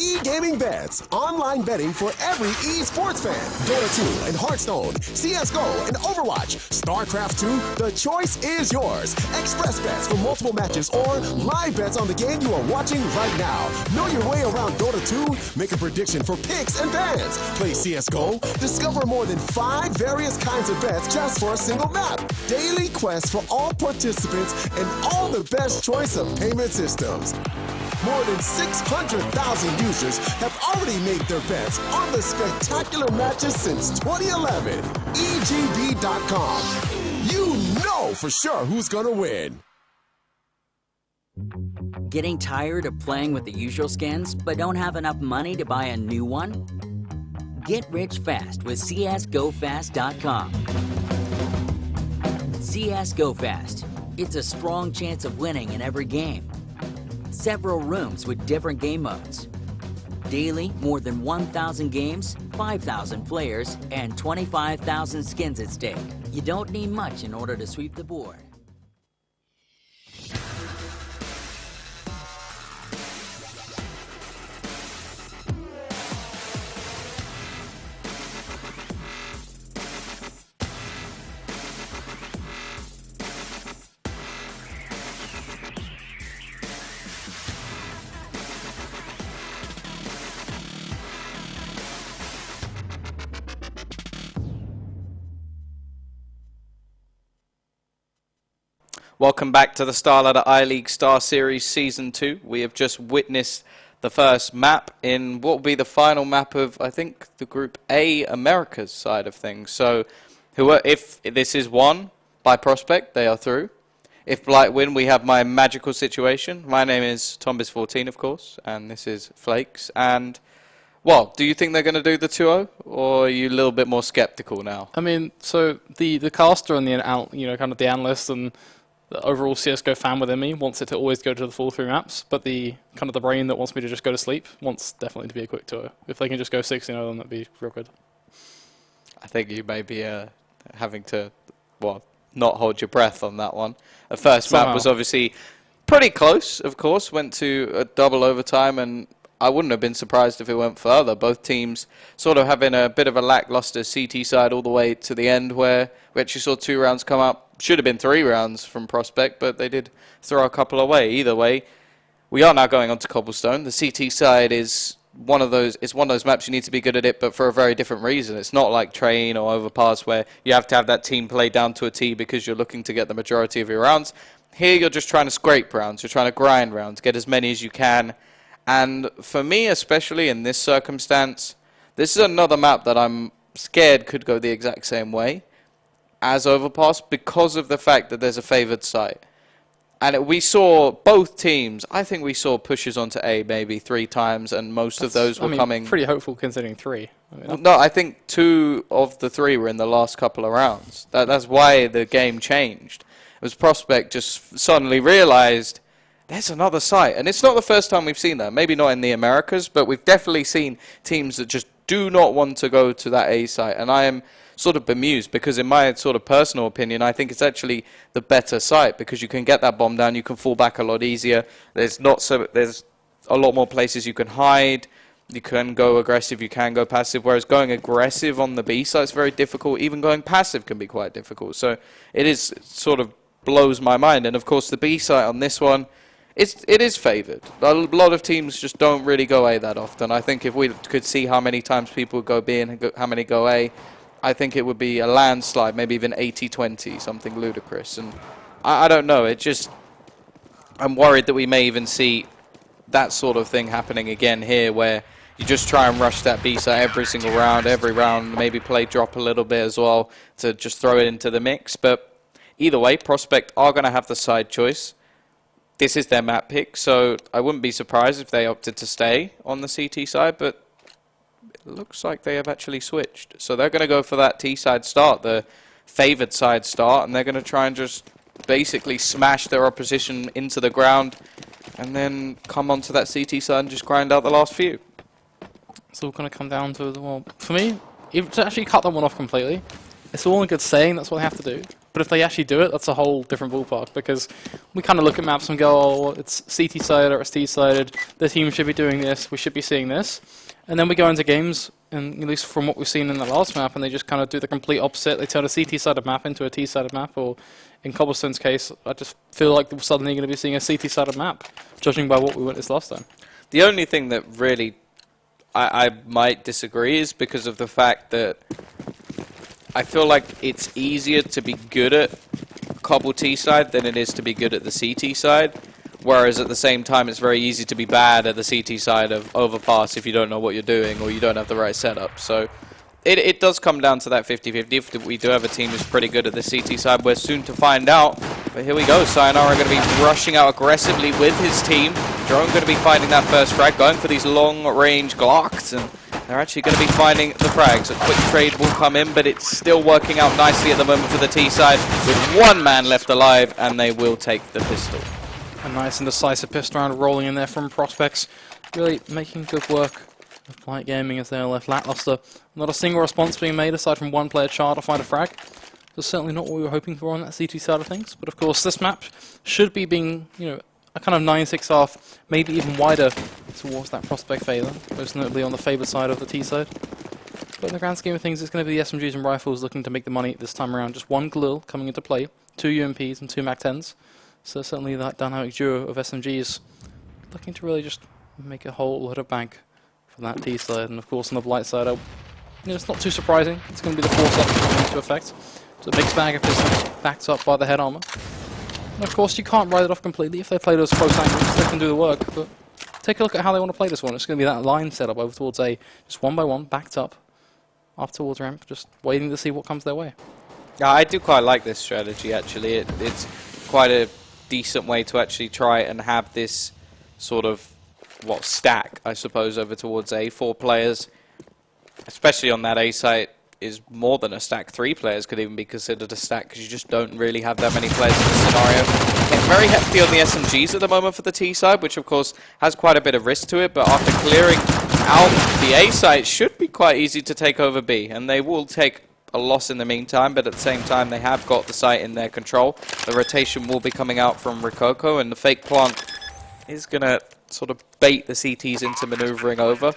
e-gaming bets, online betting for every esports fan. Dota 2 and Hearthstone, CSGO and Overwatch, StarCraft 2, the choice is yours. Express bets for multiple matches or live bets on the game you are watching right now. Know your way around Dota 2? Make a prediction for picks and bans. Play CSGO? Discover more than 5 various kinds of bets just for a single map. Daily quests for all participants and all the best choice of payment systems. More than 600,000 users have already made their bets on the spectacular matches since 2011. EGB.com. You know for sure who's gonna win. Getting tired of playing with the usual skins, but don't have enough money to buy a new one? Get rich fast with csgofast.com. CS Go Fast. It's a strong chance of winning in every game. Several rooms with different game modes. Daily, more than 1,000 games, 5,000 players, and 25,000 skins at stake. You don't need much in order to sweep the board. Welcome back to the Starladder I-League Star Series Season 2. We have just witnessed the first map in what will be the final map of, I think, the Group A Americas side of things. So, if this is won by Prospect, they are through. If Blight win, we have my magical situation. My name is Tombis14, of course, and this is Flakes. And, well, do you think they're going to do the 2-0, or are you a little bit more skeptical now? I mean, so the caster and the kind of the analyst and the overall CSGO fan within me wants it to always go to the full 3 maps, but the kind of the brain that wants me to just go to sleep wants definitely to be a quick 2-0. If they can just go 6-0, then that'd be real good. I think you may be having to, well, not hold your breath on that one. The first map was obviously pretty close, of course, went to a double overtime, and I wouldn't have been surprised if it went further. Both teams sort of having a bit of a lackluster CT side all the way to the end, where we actually saw 2 rounds come up. Should have been 3 rounds from Prospect, but they did throw a couple away. Either way, we are now going on to Cobblestone. The CT side is one of those maps you need to be good at it, but for a very different reason. It's not like Train or Overpass where you have to have that team play down to a T because you're looking to get the majority of your rounds. Here you're just trying to scrape rounds. You're trying to grind rounds, get as many as you can. And for me, especially in this circumstance, this is another map that I'm scared could go the exact same way as Overpass because of the fact that there's a favored site. And we saw both teams, I think we saw pushes onto A maybe 3 times, and most of those were coming... pretty hopeful considering 3. No, I think 2 of the 3 were in the last couple of rounds. That's why the game changed. It was Prospect just suddenly realized there's another site. And it's not the first time we've seen that. Maybe not in the Americas, but we've definitely seen teams that just do not want to go to that A site. And I am sort of bemused because in my sort of personal opinion, I think it's actually the better site because you can get that bomb down, you can fall back a lot easier. There's a lot more places you can hide. You can go aggressive, you can go passive, whereas going aggressive on the B site is very difficult. Even going passive can be quite difficult. So it sort of blows my mind. And of course the B site on this one, it is favoured. A lot of teams just don't really go A that often. I think if we could see how many times people would go B and how many go A, I think it would be a landslide, maybe even 80-20, something ludicrous. And I don't know, I'm worried that we may even see that sort of thing happening again here, where you just try and rush that B site every single round, maybe play drop a little bit as well to just throw it into the mix. But either way, Prospect are going to have the side choice. This is their map pick, so I wouldn't be surprised if they opted to stay on the CT side, but it looks like they have actually switched. So they're going to go for that T side start, the favoured side start, and they're going to try and just basically smash their opposition into the ground and then come onto that CT side and just grind out the last few. It's all going to come down to, well, for me, to actually cut that one off completely, it's all in good saying, that's what they have to do. But if they actually do it, that's a whole different ballpark, because we kind of look at maps and go, oh, it's CT-sided or it's T-sided, the team should be doing this, we should be seeing this. And then we go into games, and at least from what we've seen in the last map, and they just kind of do the complete opposite. They turn a CT-sided map into a T-sided map, or in Cobblestone's case, I just feel like we're suddenly going to be seeing a CT-sided map, judging by what we witnessed last time. The only thing that really I might disagree is because of the fact that I feel like it's easier to be good at Cobble T side than it is to be good at the CT side. Whereas at the same time, it's very easy to be bad at the CT side of Overpass if you don't know what you're doing or you don't have the right setup. So it does come down to that 50-50. If we do have a team who's pretty good at the CT side, we're soon to find out. But here we go. Sayonara going to be rushing out aggressively with his team. Drone going to be finding that first frag, going for these long-range Glocks, and they're actually going to be finding the frags. A quick trade will come in, but it's still working out nicely at the moment for the T side, with one man left alive, and they will take the pistol. A nice and decisive pistol round rolling in there from Prospects, really making good work of Blight Gaming as they are left lackluster. Not a single response being made aside from one player char to find a frag. That's certainly not what we were hoping for on that CT side of things, but of course this map should be being, you know, a kind of 9-6 half, maybe even wider towards that Prospect favor, most notably on the favoured side of the T side. But in the grand scheme of things, it's going to be the SMGs and rifles looking to make the money this time around. Just one Galil coming into play, 2 UMPs and 2 MAC-10s. So certainly that dynamic duo of SMGs looking to really just make a whole lot of bank from that T side. And of course on the Blight side, it's not too surprising. It's going to be the force up coming into effect. So a mixed bag of pistols backed up by the head armor. And of course, you can't write it off completely. If they play those close angles, they can do the work. But take a look at how they want to play this one. It's going to be that line setup over towards A, just one by one, backed up towards ramp, just waiting to see what comes their way. Yeah, I do quite like this strategy, actually. It's quite a decent way to actually try and have this sort of, stack, I suppose, over towards A. 4 players, especially on that A site, is more than a stack. 3 players could even be considered a stack because you just don't really have that many players in this scenario. Getting very hefty on the SMGs at the moment for the T side, which of course has quite a bit of risk to it, but after clearing out the A site, it should be quite easy to take over B, and they will take a loss in the meantime, but at the same time they have got the site in their control. The rotation will be coming out from Rokoko, and the fake plant is going to sort of bait the CTs into maneuvering over.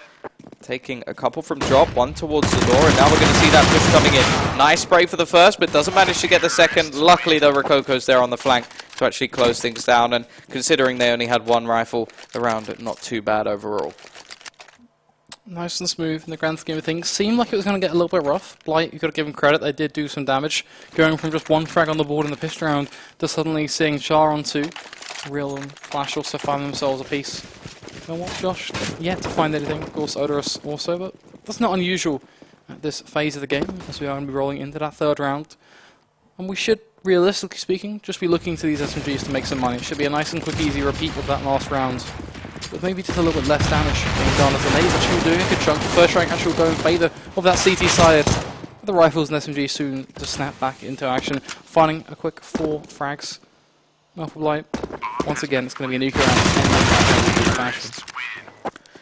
Taking a couple from drop, one towards the door, and now we're going to see that push coming in. Nice spray for the first, but doesn't manage to get the second. Luckily, though, Rokoko's there on the flank to actually close things down, and considering they only had one rifle around it, not too bad overall. Nice and smooth in the grand scheme of things. Seemed like it was going to get a little bit rough. Blight, you've got to give them credit, they did do some damage. Going from just one frag on the board in the pistol round to suddenly seeing Char on 2. Real and Flash also find themselves a piece. You know what, Josh? Yet to find anything. Of course, Odorous also, but that's not unusual at this phase of the game, as we are going to be rolling into that 3rd round. And we should, realistically speaking, just be looking to these SMGs to make some money. It should be a nice and quick, easy repeat of that last round, but maybe just a little bit less damage being done, as the nades actually doing a good chunk. The first rank actually will go in favour of that CT side. The rifles and SMGs soon to snap back into action, finding a quick 4 frags. Now for Blight, once again, it's going to be a nuke round.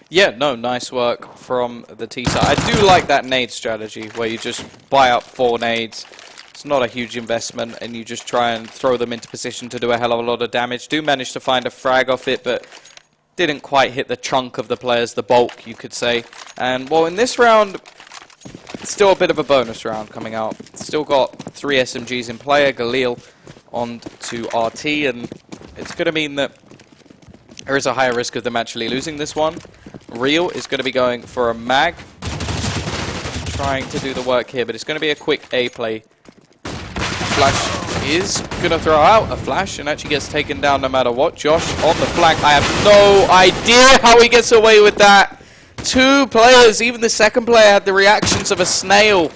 Yeah, no, nice work from the T side. I do like that nade strategy, where you just buy up 4 nades. It's not a huge investment, and you just try and throw them into position to do a hell of a lot of damage. Do manage to find a frag off it, but didn't quite hit the chunk of the players, the bulk, you could say. And, well, in this round, it's still a bit of a bonus round coming out. Still got 3 SMGs in play, a Galil on to RT, and it's going to mean that there is a higher risk of them actually losing this one. Real is going to be going for a mag, trying to do the work here, but it's going to be a quick A play. Flash is going to throw out a flash and actually gets taken down no matter what. Josh on the flank. I have no idea how he gets away with that. 2 players, even the second player had the reactions of a snail.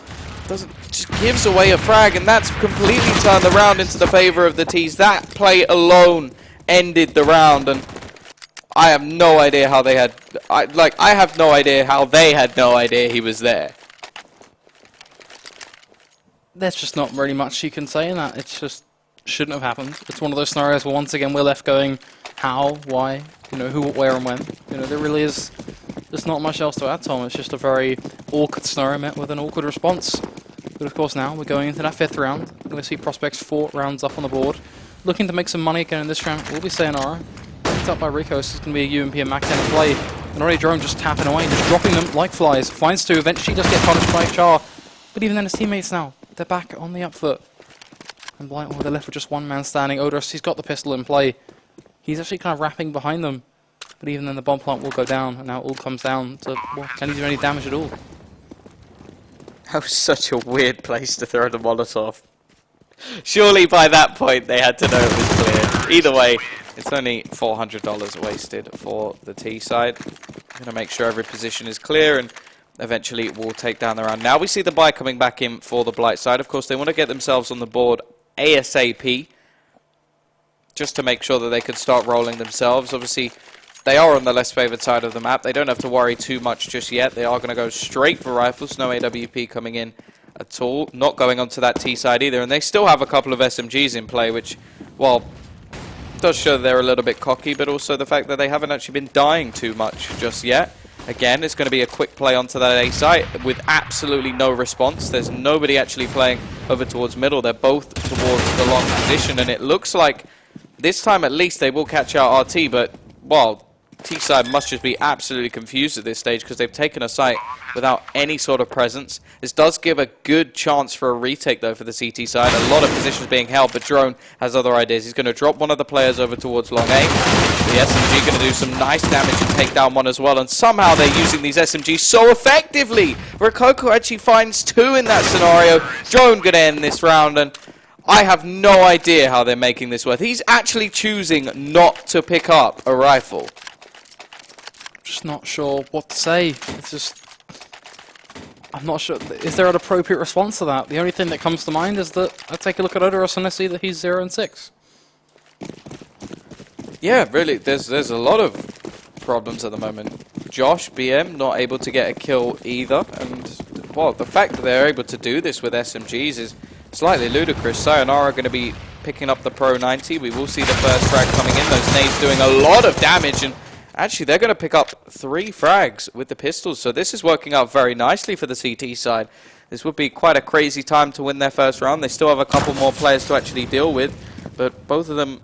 Just gives away a frag, and that's completely turned the round into the favor of the T's. That play alone ended the round, and I have no idea how they had... I have no idea how they had no idea he was there. There's just not really much you can say in that. It's just shouldn't have happened. It's one of those scenarios where once again we're left going how, why, who, where, and when. There really is... There's not much else to add, Tom. It's just a very awkward scenario met with an awkward response. But of course now we're going into that 5th round, We're going to see Prospects 4 rounds up on the board. Looking to make some money again in this round will be Sayonara. Picked up by Rico, so it's going to be a UMP and Mac 10 play. And already Drone just tapping away, just dropping them like flies. Finds 2, eventually does get punished by Char. But even then his teammates now, they're back on the up foot. And Blight, they're left with just one man standing. Odorous, he's got the pistol in play. He's actually kind of wrapping behind them. But even then the bomb plant will go down, and now it all comes down to, well, can he do any damage at all? That was such a weird place to throw the Molotov. Surely by that point they had to know it was clear. Either way, it's only $400 wasted for the T side. I'm going to make sure every position is clear, and eventually we'll take down the round. Now we see the buy coming back in for the Blight side. Of course, they want to get themselves on the board ASAP, just to make sure that they can start rolling themselves. Obviously, they are on the less favored side of the map. They don't have to worry too much just yet. They are going to go straight for rifles. No AWP coming in at all. Not going onto that T side either. And they still have a couple of SMGs in play, which, well, does show they're a little bit cocky, but also the fact that they haven't actually been dying too much just yet. Again, it's going to be a quick play onto that A site with absolutely no response. There's nobody actually playing over towards middle. They're both towards the long position, and it looks like this time at least they will catch out RT, but, well, T-side must just be absolutely confused at this stage because they've taken a site without any sort of presence. This does give a good chance for a retake, though, for the CT side. A lot of positions being held, but Drone has other ideas. He's going to drop one of the players over towards long A. The SMG going to do some nice damage and take down one as well, and somehow they're using these SMGs so effectively. Rokoko actually finds 2 in that scenario. Drone going to end this round, and I have no idea how they're making this work. He's actually choosing not to pick up a rifle. Just not sure what to say. It's just, I'm not sure. Is there an appropriate response to that? The only thing that comes to mind is that I take a look at Odorous and I see that he's 0 and 6. Yeah, really, there's a lot of problems at the moment. Josh, BM, not able to get a kill either, and, well, the fact that they're able to do this with SMGs is slightly ludicrous. Sayonara going to be picking up the Pro 90. We will see the first frag coming in. Those nades doing a lot of damage, and actually, they're going to pick up 3 frags with the pistols, so this is working out very nicely for the CT side. This would be quite a crazy time to win their first round. They still have a couple more players to actually deal with, but both of them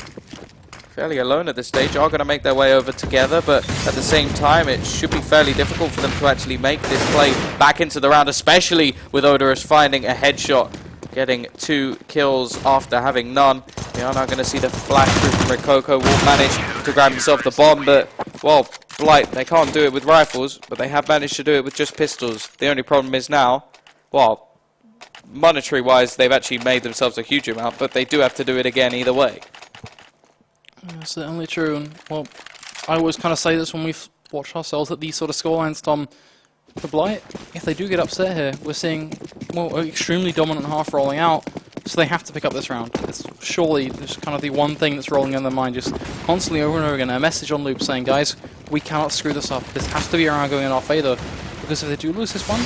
fairly alone at this stage are going to make their way over together, but at the same time, it should be fairly difficult for them to actually make this play back into the round, especially with Odorous finding a headshot, getting 2 kills after having none. We are now going to see the flash through from Rokoko. Will manage to grab himself the bomb, but, well, Blight, they can't do it with rifles, but they have managed to do it with just pistols. The only problem is now, well, monetary-wise, they've actually made themselves a huge amount, but they do have to do it again either way. That's certainly true, and, well, I always kind of say this when we watch ourselves at these sort of scorelines, Tom. For Blight, if they do get upset here, we're seeing, well, an extremely dominant half rolling out, so they have to pick up this round. It's surely just kind of the one thing that's rolling in their mind, just constantly over and over again, a message on loop saying, guys, we cannot screw this up. This has to be a round going in our favor, because if they do lose this one,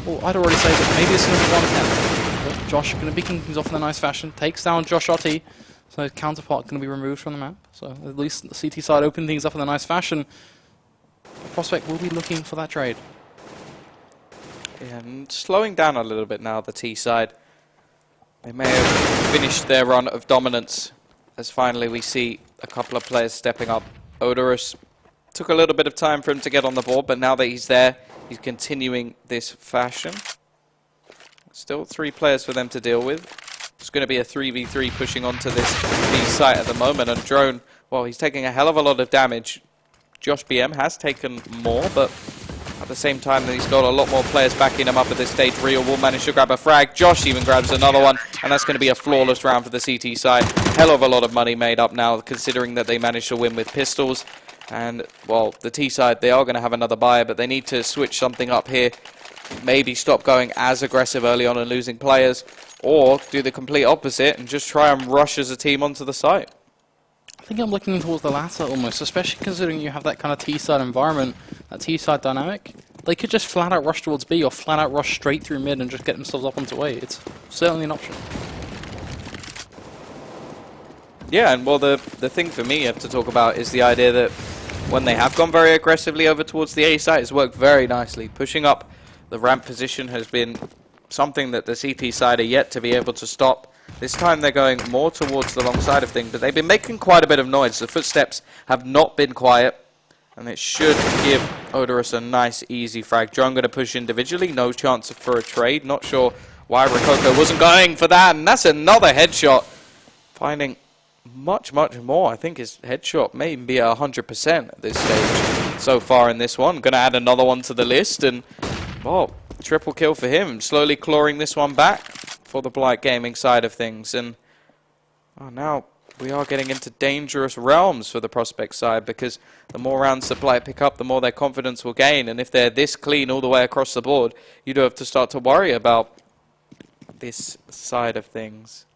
well, I'd already say that maybe it's going to be 1-10. But Josh going to be kicking things off in a nice fashion, takes down Josh RT, so his counterpart going to be removed from the map. So at least the CT side opened things up in a nice fashion. Prospect will be looking for that trade. Yeah, and slowing down a little bit now, the T side. They may have finished their run of dominance, as finally we see a couple of players stepping up. Odorous took a little bit of time for him to get on the board, but now that he's there, he's continuing this fashion. Still 3 players for them to deal with. It's going to be a 3v3 pushing onto this B site at the moment, and Drone, well, he's taking a hell of a lot of damage. Josh BM has taken more, but at the same time, he's got a lot more players backing him up at this stage. Rio will manage to grab a frag. Josh even grabs another one, and that's going to be a flawless round for the CT side. Hell of a lot of money made up now, considering that they managed to win with pistols. And, well, the T side, they are going to have another buyer, but they need to switch something up here. Maybe stop going as aggressive early on and losing players, or do the complete opposite and just try and rush as a team onto the site. I think I'm looking towards the latter almost, especially considering you have that kind of T-side environment, that T-side dynamic. They could just flat out rush towards B or flat out rush straight through mid and just get themselves up onto A. It's certainly an option. Yeah, and well, the thing for me you have to talk about is the idea that when they have gone very aggressively over towards the A site, it's worked very nicely. Pushing up the ramp position has been something that the CT side are yet to be able to stop. This time they're going more towards the long side of things, but they've been making quite a bit of noise. The footsteps have not been quiet, and it should give Odorous a nice, easy frag. Drone going to push individually, no chance for a trade. Not sure why Rokoko wasn't going for that, and that's another headshot. Finding much, much more. I think his headshot may be 100% at this stage so far in this one. Going to add another one to the list, and, well, triple kill for him. Slowly clawing this one back for the Blight Gaming side of things. And now we are getting into dangerous realms for the Prospect side, because the more rounds that Blight pick up, the more their confidence will gain. And if they're this clean all the way across the board, you do have to start to worry about this side of things.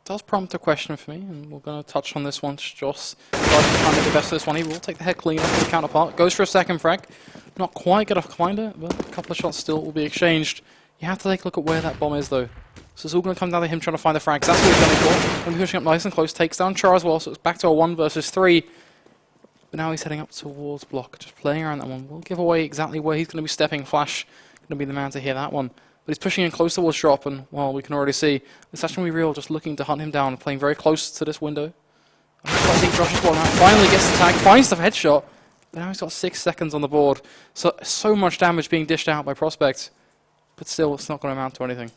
Does prompt a question for me, and we're going to touch on this one. Joss trying to make the best of this one. He will take the head clean off the counterpart. Goes for a second frag. Not quite going to find it, but a couple of shots still will be exchanged. You have to take a look at where that bomb is, though. So it's all going to come down to him trying to find the frags. That's what he's going for. Going to be pushing up nice and close. Takes down Char as well, so it's back to a 1 versus 3. But now he's heading up towards block, just playing around that one. We'll give away exactly where he's going to be stepping. Flash going to be the man to hear that one. But he's pushing in close towards drop, and, well, we can already see it's actually real, just looking to hunt him down, playing very close to this window. I think Josh is now finally gets the tag, finds the headshot, but now he's got 6 seconds on the board. So much damage being dished out by Prospect, but still, it's not going to amount to anything.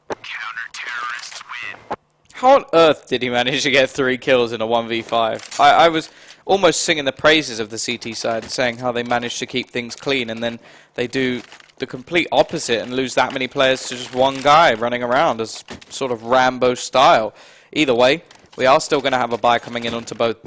Counter-terrorists win. How on earth did he manage to get 3 kills in a 1v5? I was almost singing the praises of the CT side, saying how they managed to keep things clean, and then they do the complete opposite and lose that many players to just one guy running around as sort of Rambo style. Either way, we are still going to have a bye coming in onto both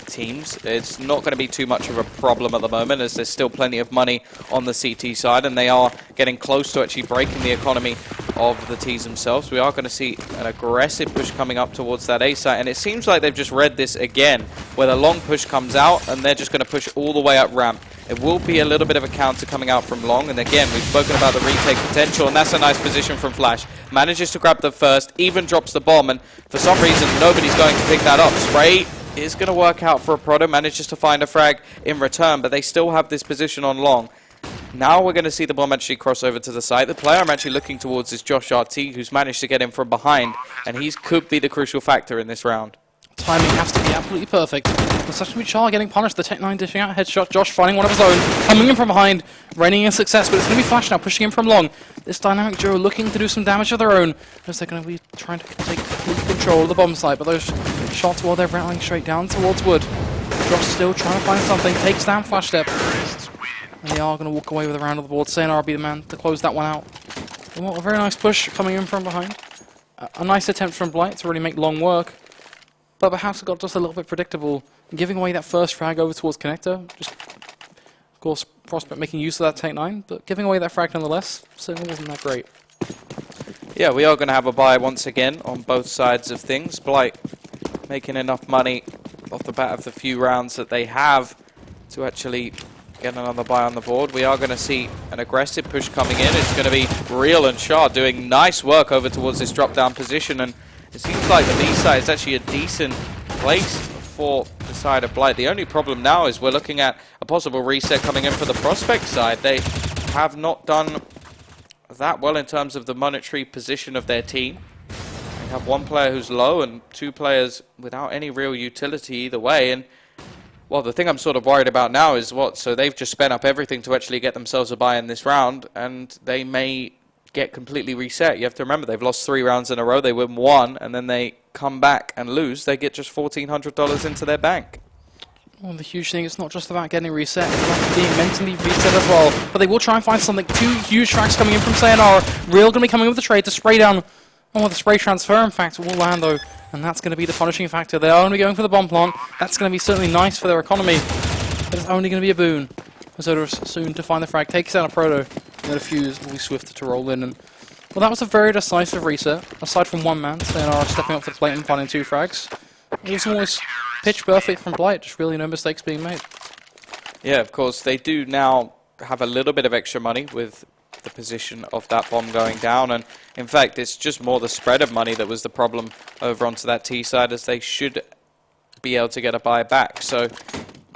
teams. It's not going to be too much of a problem at the moment, as there's still plenty of money on the CT side, and they are getting close to actually breaking the economy of the T's themselves. We are going to see an aggressive push coming up towards that A site, and it seems like they've just read this again, where the long push comes out and they're just going to push all the way up ramp. It will be a little bit of a counter coming out from long, and again, we've spoken about the retake potential, and that's a nice position from Flash. Manages to grab the first, even drops the bomb, and for some reason, nobody's going to pick that up. Spray is going to work out for a Proto, manages to find a frag in return, but they still have this position on long. Now we're going to see the bomb actually cross over to the side. The player I'm actually looking towards is Josh RT, who's managed to get in from behind, and he could be the crucial factor in this round. Timing has to be absolutely perfect. But such a Char getting punished. The Tech-9 dishing out a headshot. Josh finding one of his own. Coming in from behind. Raining in success. But it's going to be Flash now. Pushing in from long. This dynamic duo looking to do some damage of their own. As they're going to be trying to take complete control of the bomb site. But those shots, while they're rattling straight down towards wood. Josh still trying to find something. Takes down Flash Step. And they are going to walk away with a round of the board. Sayonara will be the man to close that one out. Well, a very nice push coming in from behind. A nice attempt from Blight to really make long work. But perhaps it got just a little bit predictable. Giving away that first frag over towards Connector. Just, of course, Prospect making use of that Tech-9, but giving away that frag nonetheless certainly wasn't that great. Yeah, we are going to have a bye once again on both sides of things. Blight making enough money off the bat of the few rounds that they have to actually get another bye on the board. We are going to see an aggressive push coming in. It's going to be Real and Shah doing nice work over towards this drop-down position, and it seems like the B side is actually a decent place for the side of Blight. The only problem now is we're looking at a possible reset coming in for the Prospect side. They have not done that well in terms of the monetary position of their team. They have one player who's low and 2 players without any real utility either way. And, well, the thing I'm sort of worried about now is what? So they've just spent up everything to actually get themselves a bye in this round, and they may get completely reset. You have to remember, they've lost 3 rounds in a row. They win 1, and then they come back and lose. They get just $1,400 into their bank. Well, the huge thing is not just about getting reset, it's about being mentally reset as well. But they will try and find something. 2 huge tracks coming in from Sayonara. Real going to be coming with the trade to spray down. Oh, the spray transfer, in fact, will land though. And that's going to be the punishing factor. They are going to be going for the bomb plant. That's going to be certainly nice for their economy. But it's only going to be a boon. Zodarus soon to find the frag. Takes out a Proto. And the fuse will be swifter to roll in. And, well, that was a very decisive reset. Aside from one man, Sayonara stepping up to the plate and finding 2 frags. It was almost pitch perfect from Blight. Just really no mistakes being made. Yeah, of course. They do now have a little bit of extra money with the position of that bomb going down. And, in fact, it's just more the spread of money that was the problem over onto that T side, as they should be able to get a buy back. So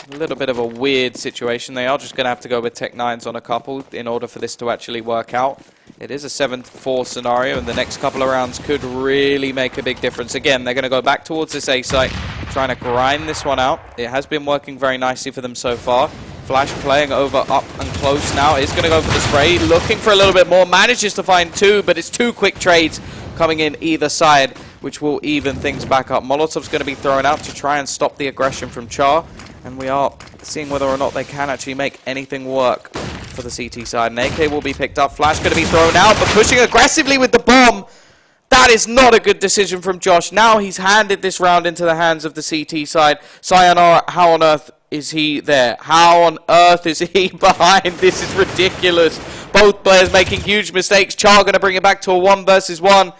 a little bit of a weird situation. They are just going to have to go with Tech-9s on a couple in order for this to actually work out. It is a 7-4 scenario, and the next couple of rounds could really make a big difference. Again, they're going to go back towards this A site, trying to grind this one out. It has been working very nicely for them so far. Flash playing over up and close now. Is going to go for the spray, looking for a little bit more. Manages to find 2, but it's 2 quick trades coming in either side, which will even things back up. Molotov's going to be thrown out to try and stop the aggression from Char, and we are seeing whether or not they can actually make anything work for the CT side. An AK will be picked up. Flash going to be thrown out, but pushing aggressively with the bomb. That is not a good decision from Josh. Now he's handed this round into the hands of the CT side. Sayonara, how on earth is he there? How on earth is he behind? This is ridiculous. Both players making huge mistakes. Char going to bring it back to a 1 versus 1.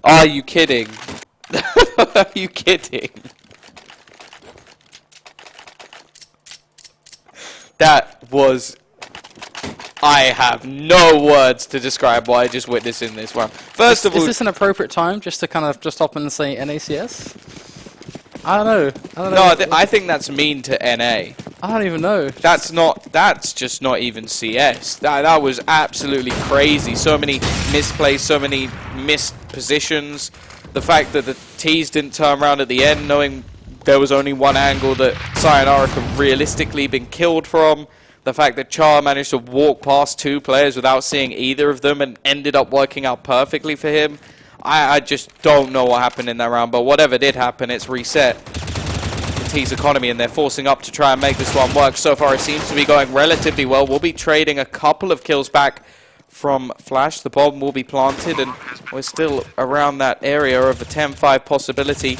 Are you kidding? Are you kidding? That was... I have no words to describe what I just witnessed in this one. First of all... Is this an appropriate time just to kind of just hop in and say NACS? I don't know. No, I think that's mean to NA. I don't even know. That's just not even CS. That was absolutely crazy. So many misplays, so many missed positions. The fact that the T's didn't turn around at the end, knowing there was only one angle that Sayonara could realistically been killed from. The fact that Char managed to walk past 2 players without seeing either of them and ended up working out perfectly for him. I just don't know what happened in that round, but whatever did happen, it's reset the T's economy, and they're forcing up to try and make this one work. So far, it seems to be going relatively well. We'll be trading a couple of kills back from Flash. The bomb will be planted, and we're still around that area of a 10-5 possibility.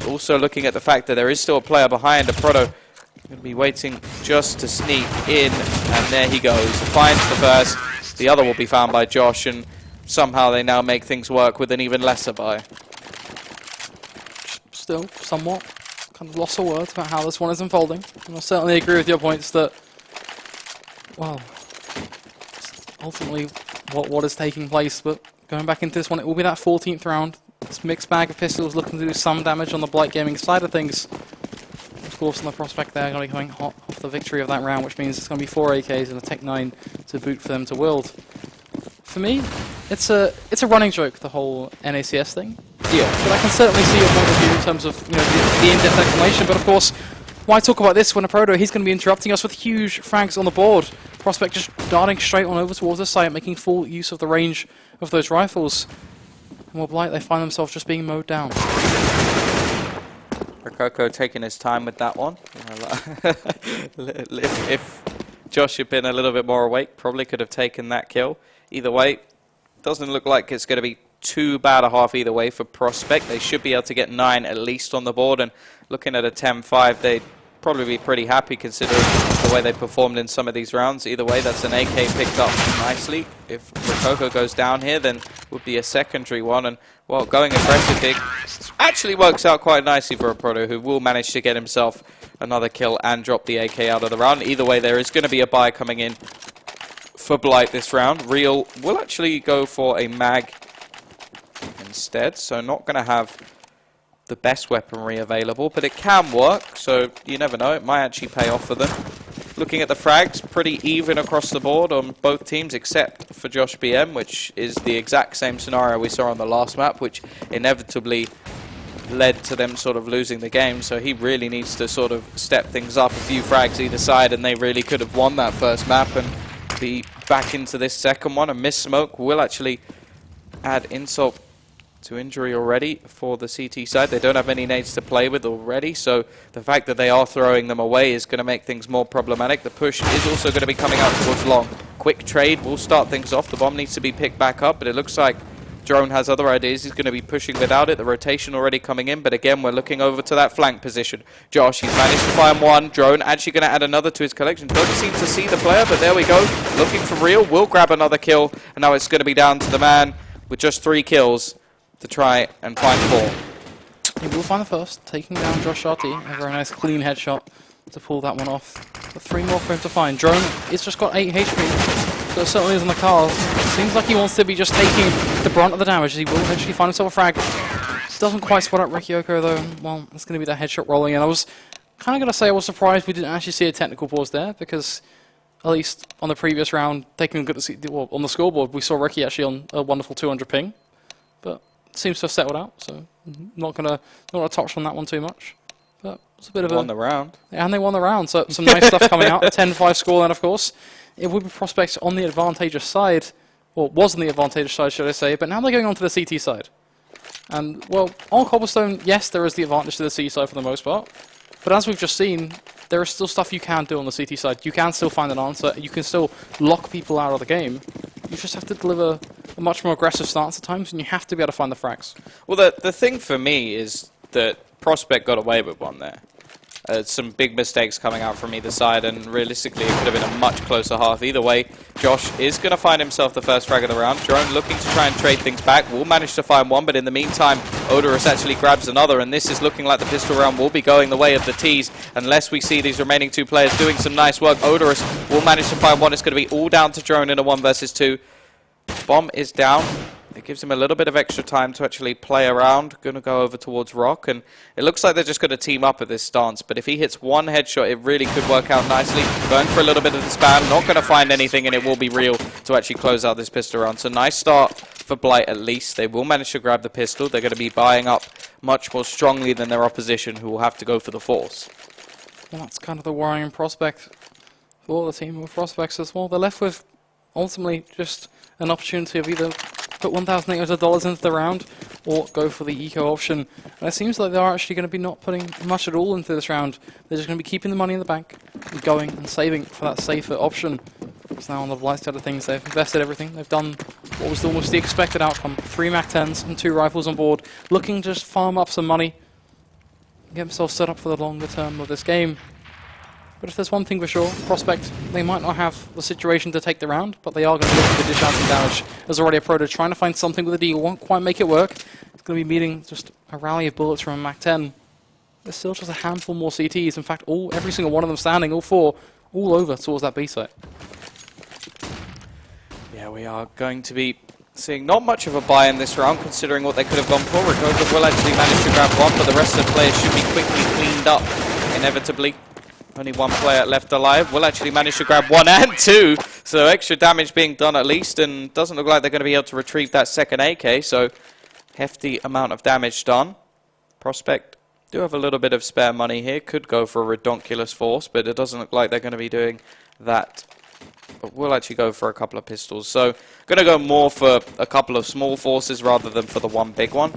Also looking at the fact that there is still a player behind. A Proto going to be waiting just to sneak in, and there he goes. Finds the first. The other will be found by Josh, and somehow they now make things work with an even lesser buy. Still, somewhat kind of lost for words about how this one is unfolding. And I certainly agree with your points that, well, ultimately what is taking place. But going back into this one, it will be that 14th round. This mixed bag of pistols looking to do some damage on the Blight Gaming side of things. Of course, on the Prospect, they're going to be coming hot off the victory of that round, which means it's going to be 4 AKs and a Tech 9 to boot for them to wield. For me, it's a running joke, the whole NACS thing. Yeah. But I can certainly see your point of view in terms of the in-depth explanation. But of course, why talk about this when a Proto, he's going to be interrupting us with huge frags on the board. Prospect just darting straight on over towards the site, making full use of the range of those rifles. And while Blight, they find themselves just being mowed down. Rococo taking his time with that one. If Josh had been a little bit more awake, probably could have taken that kill. Either way, doesn't look like it's going to be too bad a half either way for Prospect. They should be able to get 9 at least on the board, and looking at a 10-5, they'd probably be pretty happy considering the way they performed in some of these rounds. Either way, that's an AK picked up nicely. If Rococo goes down here, then would be a secondary one, and well, going aggressive big actually works out quite nicely for a Proto, who will manage to get himself another kill and drop the AK out of the round. Either way, there is going to be a buy coming in for Blight this round. Real will actually go for a mag instead, so not going to have the best weaponry available, but it can work, so you never know, it might actually pay off for them. Looking at the frags, pretty even across the board on both teams except for Josh BM, which is the exact same scenario we saw on the last map, which inevitably led to them sort of losing the game, so he really needs to sort of step things up. A few frags either side, and they really could have won that first map and be back into this second one. A missed smoke will actually add insult to injury already for the CT side. They don't have any nades to play with already, so the fact that they are throwing them away is going to make things more problematic. The push is also going to be coming out towards long. Quick trade will start things off. The bomb needs to be picked back up, but it looks like Drone has other ideas. He's going to be pushing without it. The rotation already coming in, but again, we're looking over to that flank position. Josh, he's managed to find one. Drone actually going to add another to his collection. Doesn't seem to see the player, but there we go. Looking for real. Will grab another kill, and now it's going to be down to the man with just 3 kills to try and find 4. He will find the first, taking down Josh RT. A very nice clean headshot to pull that one off. But 3 more for him to find. Drone, it's just got 8 HP, so it certainly is on the cards. Seems like he wants to be just taking the brunt of the damage. He will eventually find himself a frag. Doesn't quite spot out Ryoko though. Well, it's going to be that headshot rolling in. I was kind of going to say I was surprised we didn't actually see a technical pause there, because at least on the previous round, taking a look at on the scoreboard, we saw Ricky actually on a wonderful 200 ping, but it seems to have settled out, so not gonna touch on that one too much. But it's a bit of won the round. Yeah, and they won the round, so some nice stuff coming out. 10-5 scoreline, of course. It would be Prospects on the advantageous side, or was on the advantageous side, should I say, but now they're going on to the CT side. And, well, on Cobblestone, yes, there is the advantage to the CT side for the most part, but as we've just seen, there is still stuff you can do on the CT side. You can still find an answer, you can still lock people out of the game. You just have to deliver a much more aggressive stance at times, and you have to be able to find the frags. Well, the thing for me is that Prospect got away with one there. Some big mistakes coming out from either side, and realistically it could have been a much closer half. Either way, Josh is going to find himself the first frag of the round. Drone looking to try and trade things back. Will manage to find one, but in the meantime, Odorous actually grabs another, and this is looking like the pistol round will be going the way of the T's unless we see these remaining two players doing some nice work. Odorous will manage to find one. It's going to be all down to Drone in a 1 versus 2. Bomb is down. It gives him a little bit of extra time to actually play around. Going to go over towards Rock, and it looks like they're just going to team up at this stance. But if he hits one headshot, it really could work out nicely. Going for a little bit of the spam, not going to find anything, and it will be real to actually close out this pistol round. So nice start for Blight at least. They will manage to grab the pistol. They're going to be buying up much more strongly than their opposition, who will have to go for the force. Well, that's kind of the worrying prospect for the team of Prospects as well. They're left with, ultimately, just an opportunity of either put $1,800 into the round or go for the eco option. And it seems like they are actually going to be not putting much at all into this round. They're just going to be keeping the money in the bank and going and saving for that safer option. So now on the Blight side of things, they've invested everything. They've done what was almost the expected outcome. 3 MAC-10s and 2 rifles on board, looking to just farm up some money and get themselves set up for the longer term of this game. But if there's one thing for sure, Prospect, they might not have the situation to take the round, but they are going to look to dish out some damage. There's already a Proto trying to find something with a Deagle, won't quite make it work. It's going to be meeting just a rally of bullets from a MAC-10. There's still just a handful more CTs. In fact, every single one of them standing, all 4, all over towards that B site. Yeah, we are going to be seeing not much of a buy in this round, considering what they could have gone for. Ricotta will actually manage to grab one, but the rest of the players should be quickly cleaned up, inevitably. Only 1 player left alive. Will actually manage to grab 1 and 2. So extra damage being done at least, and doesn't look like they're going to be able to retrieve that second AK. So hefty amount of damage done. Prospect do have a little bit of spare money here. Could go for a redonkulous force, but it doesn't look like they're going to be doing that. But we'll actually go for a couple of pistols. So going to go more for a couple of small forces rather than for the one big one.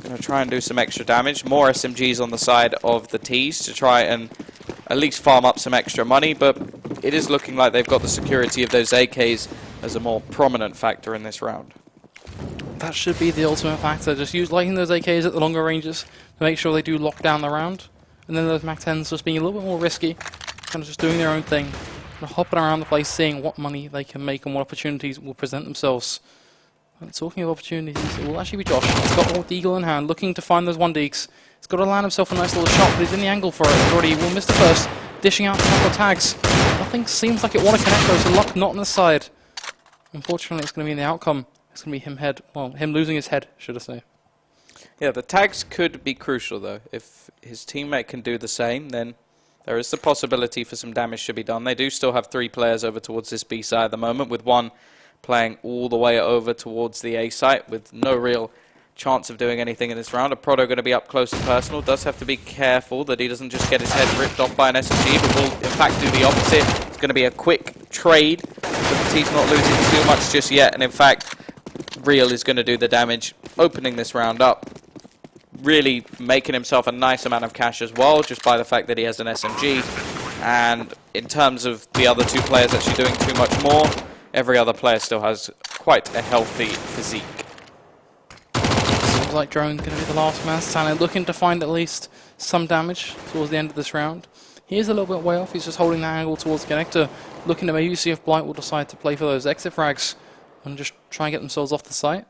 Going to try and do some extra damage. More SMGs on the side of the T's to try and at least farm up some extra money, but it is looking like they've got the security of those AKs as a more prominent factor in this round. That should be the ultimate factor. Just lighting those AKs at the longer ranges to make sure they do lock down the round. And then those MAC-10s just being a little bit more risky, kind of just doing their own thing, kind of hopping around the place, seeing what money they can make and what opportunities will present themselves. And talking of opportunities, it will actually be Josh. He's got one Deagle in hand, looking to find those 1 Deeks. He's got to land himself a nice little shot, but he's in the angle for it. Already will miss the first, dishing out a couple of tags. Nothing seems like it want to connect though, so luck not on the side. Unfortunately, it's going to be in the outcome. It's going to be him losing his head, should I say. Yeah, the tags could be crucial though. If his teammate can do the same, then there is the possibility for some damage to be done. They do still have 3 players over towards this B side at the moment, with 1 playing all the way over towards the A site with no real chance of doing anything in this round. A Proto going to be up close and personal. Does have to be careful that he doesn't just get his head ripped off by an SMG, but will in fact do the opposite. It's going to be a quick trade, but he's not losing too much just yet, and in fact Real is going to do the damage, opening this round up, really making himself a nice amount of cash as well, just by the fact that he has an SMG. And in terms of the other 2 players actually doing too much more, every other player still has quite a healthy physique. Seems like Drone's going to be the last man standing, looking to find at least some damage towards the end of this round. He is a little bit way off, he's just holding that angle towards the connector, looking to maybe see if Blight will decide to play for those exit frags and just try and get themselves off the site.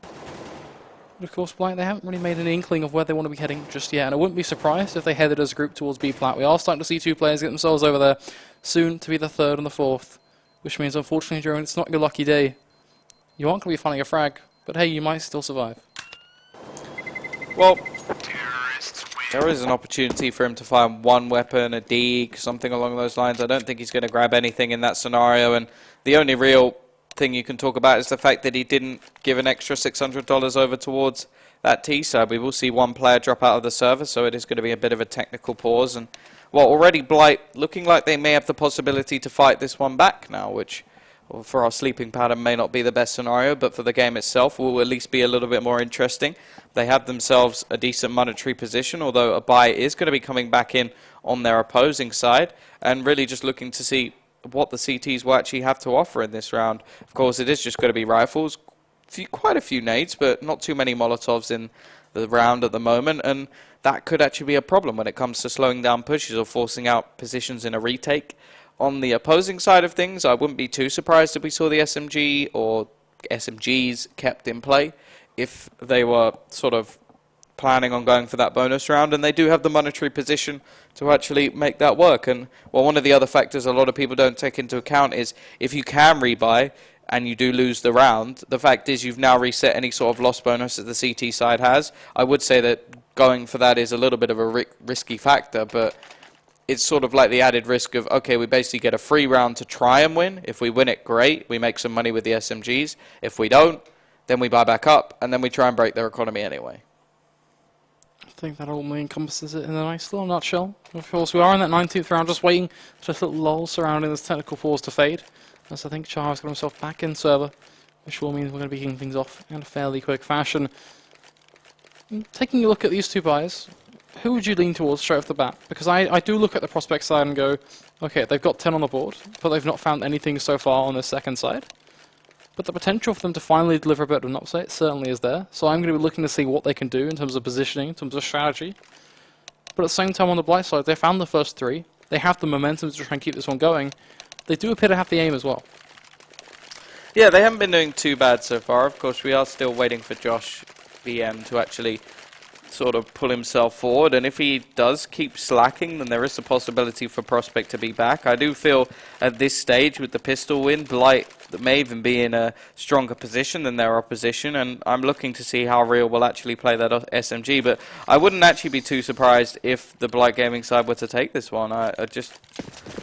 But of course, Blight, they haven't really made an inkling of where they want to be heading just yet, and I wouldn't be surprised if they headed as a group towards B flat. We are starting to see 2 players get themselves over there, soon to be the 3rd and the 4th, which means unfortunately, Drone, it's not your lucky day. You aren't going to be finding a frag, but hey, you might still survive. Well, there is an opportunity for him to find one weapon, a deke, something along those lines. I don't think he's going to grab anything in that scenario, and the only real thing you can talk about is the fact that he didn't give an extra $600 over towards that T side. We will see one player drop out of the server, so it is going to be a bit of a technical pause. And well, already Blight looking like they may have the possibility to fight this one back now, which well, for our sleeping pattern may not be the best scenario, but for the game itself will at least be a little bit more interesting. They have themselves a decent monetary position, although a buy is going to be coming back in on their opposing side, and really just looking to see what the CTs will actually have to offer in this round. Of course, it is just going to be rifles, quite a few nades, but not too many Molotovs in the round at the moment, and that could actually be a problem when it comes to slowing down pushes or forcing out positions in a retake. On the opposing side of things, I wouldn't be too surprised if we saw the SMG or SMGs kept in play if they were sort of planning on going for that bonus round, and they do have the monetary position to actually make that work. And well, one of the other factors a lot of people don't take into account is if you can rebuy and you do lose the round, the fact is you've now reset any sort of loss bonus that the CT side has. I would say that going for that is a little bit of a risky factor, but it's sort of like the added risk of, okay, we basically get a free round to try and win. If we win it, great. We make some money with the SMGs. If we don't, then we buy back up, and then we try and break their economy anyway. I think that ultimately encompasses it in a nice little nutshell. Of course, we are in that 19th round, just waiting for a little lull surrounding this technical pause to fade. As I think Char's got himself back in server, which will mean we're going to be kicking things off in a fairly quick fashion. Taking a look at these two buys, who would you lean towards straight off the bat? Because I do look at the prospect side and go, okay, they've got 10 on the board, but they've not found anything so far on the second side. But the potential for them to finally deliver a bit of an upset certainly is there. So I'm going to be looking to see what they can do in terms of positioning, in terms of strategy. But at the same time on the Blight side, they found the first three. They have the momentum to try and keep this one going. They do appear to have the aim as well. Yeah, they haven't been doing too bad so far. Of course, we are still waiting for Josh VM to actually sort of pull himself forward, and if he does keep slacking, then there is a possibility for Prospect to be back. I do feel at this stage with the pistol win, Blight may even be in a stronger position than their opposition, and I'm looking to see how Real will actually play that SMG, but I wouldn't actually be too surprised if the Blight Gaming side were to take this one. I just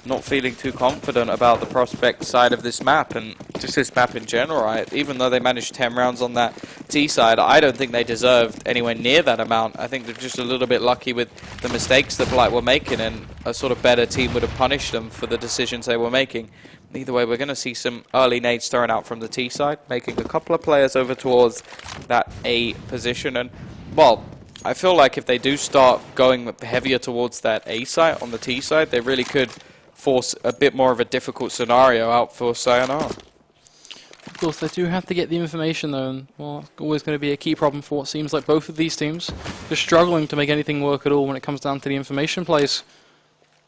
not feeling too confident about the Prospect side of this map, and just this map in general. Even though they managed 10 rounds on that T side, I don't think they deserved anywhere near that amount. I think they're just a little bit lucky with the mistakes that Blight were making, and a sort of better team would have punished them for the decisions they were making. Either way, we're going to see some early nades thrown out from the T side, making a couple of players over towards that A position. And, well, I feel like if they do start going heavier towards that A site on the T side, they really could force a bit more of a difficult scenario out for Sayonara. Of course, they do have to get the information, though, and well, it's always going to be a key problem for what seems like both of these teams. Just struggling to make anything work at all when it comes down to the information plays.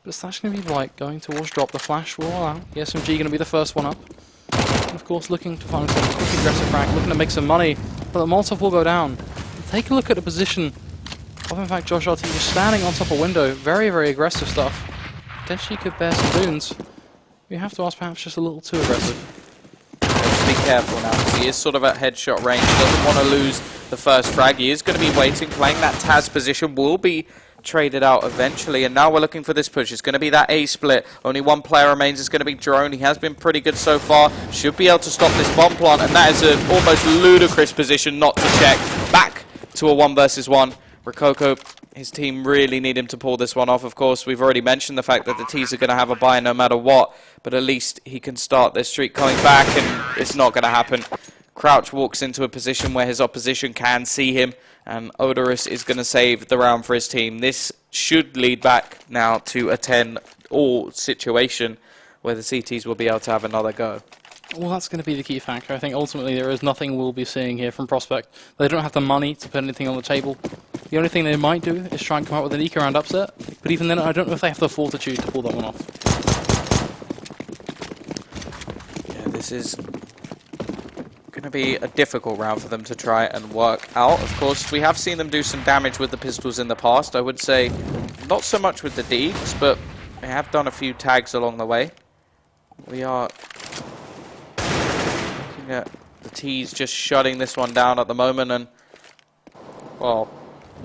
But it's actually going to be Blight going towards drop. The flash will allow. The SMG going to be the first one up. And of course, looking to find some quick aggressive frag, looking to make some money, but the Molotov will go down. Take a look at the position of, in fact, Josh RT just standing on top of window. Very, very aggressive stuff. Potentially could bear some boons. We have to ask, perhaps just a little too aggressive. Be careful now, because he is sort of at headshot range. Doesn't want to lose the first frag. He is going to be waiting, playing that Taz position. Will be traded out eventually, and now we're looking for this push. It's going to be that A split. Only one player remains. It's going to be Drone. He has been pretty good so far. Should be able to stop this bomb plant, and that is an almost ludicrous position not to check. Back to a 1 versus 1. Rococo, his team really need him to pull this one off. Of course, we've already mentioned the fact that the T's are going to have a buy no matter what, but at least he can start their streak coming back, and it's not going to happen. Crouch walks into a position where his opposition can see him, and Odorous is going to save the round for his team. This should lead back now to a 10-all situation where the CTs will be able to have another go. Well, that's going to be the key factor. I think ultimately there is nothing we'll be seeing here from Prospect. They don't have the money to put anything on the table. The only thing they might do is try and come out with an eco round upset, but even then I don't know if they have the fortitude to pull that one off. Yeah, this is going to be a difficult round for them to try and work out. Of course, we have seen them do some damage with the pistols in the past. I would say not so much with the Deegs, but they have done a few tags along the way. We are looking at the T's just shutting this one down at the moment, and well,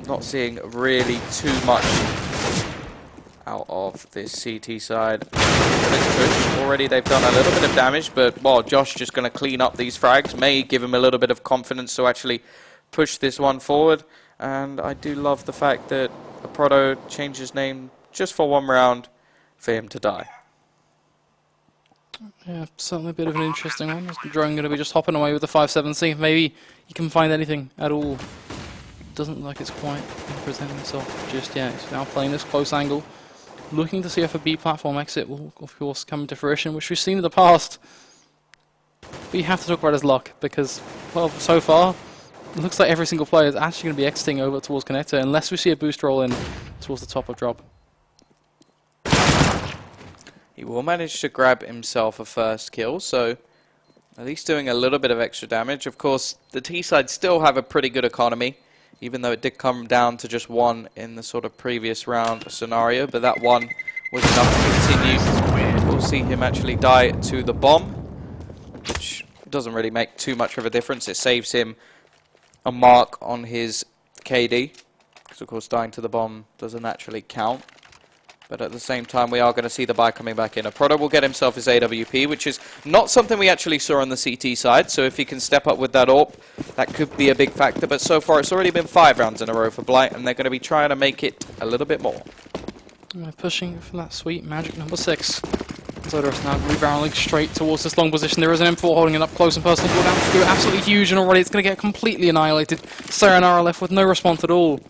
not seeing really too much out of this CT side. Let's push. Already they've done a little bit of damage, but well, Josh just going to clean up these frags, may give him a little bit of confidence to actually push this one forward. And I do love the fact that Proto changed his name just for one round for him to die. Yeah, certainly a bit of an interesting one. Is the drone going to be just hopping away with the 5-7, see if maybe he can find anything at all. Doesn't look like it's quite presenting itself just yet. He's now playing this close angle, looking to see if a B platform exit will, of course, come into fruition, which we've seen in the past. But you have to talk about his luck, because, well, so far, it looks like every single player is actually going to be exiting over towards connector, unless we see a boost roll in towards the top of drop. He will manage to grab himself a first kill, so at least doing a little bit of extra damage. Of course, the T side still have a pretty good economy, even though it did come down to just one in the sort of previous round scenario, but that one was enough to continue. We'll see him actually die to the bomb, which doesn't really make too much of a difference. It saves him a mark on his KD, because of course dying to the bomb doesn't actually count. But at the same time, we are going to see the buy coming back in. Proto will get himself his AWP, which is not something we actually saw on the CT side. So if he can step up with that AWP, that could be a big factor. But so far, it's already been 5 rounds in a row for Blight, and they're going to be trying to make it a little bit more. We're pushing for that sweet magic number 6. Zodorus now rebarreling straight towards this long position. There is an M4 holding it up close and personal. Cooldown absolutely huge, and already it's going to get completely annihilated. Sayonara left with no response at all.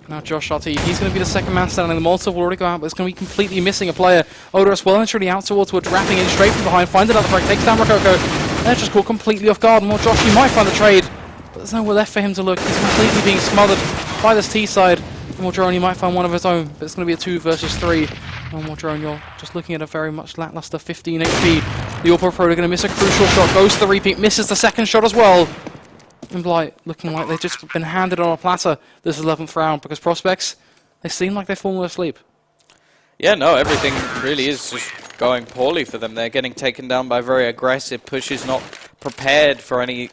Now Josh RT, he's going to be the second man standing. The Molotov will already go out, but it's going to be completely missing a player. Odorous well and truly out towards Wood, wrapping in straight from behind, finds another frag, takes down Rococo. They're just caught completely off guard. More Josh, he might find the trade, but there's nowhere left for him to look. He's completely being smothered by this T side. More Drone, he might find one of his own, but it's going to be a 2 versus 3. And More Drone, you're just looking at a very much lackluster 15 HP. The All-Pro Pro are going to miss a crucial shot, goes to the repeat, misses the second shot as well. And Blight looking like they've just been handed on a platter this 11th round, because Prospects, they seem like they've fallen asleep. Yeah, no, everything really is just going poorly for them. They're getting taken down by very aggressive pushes, not prepared for any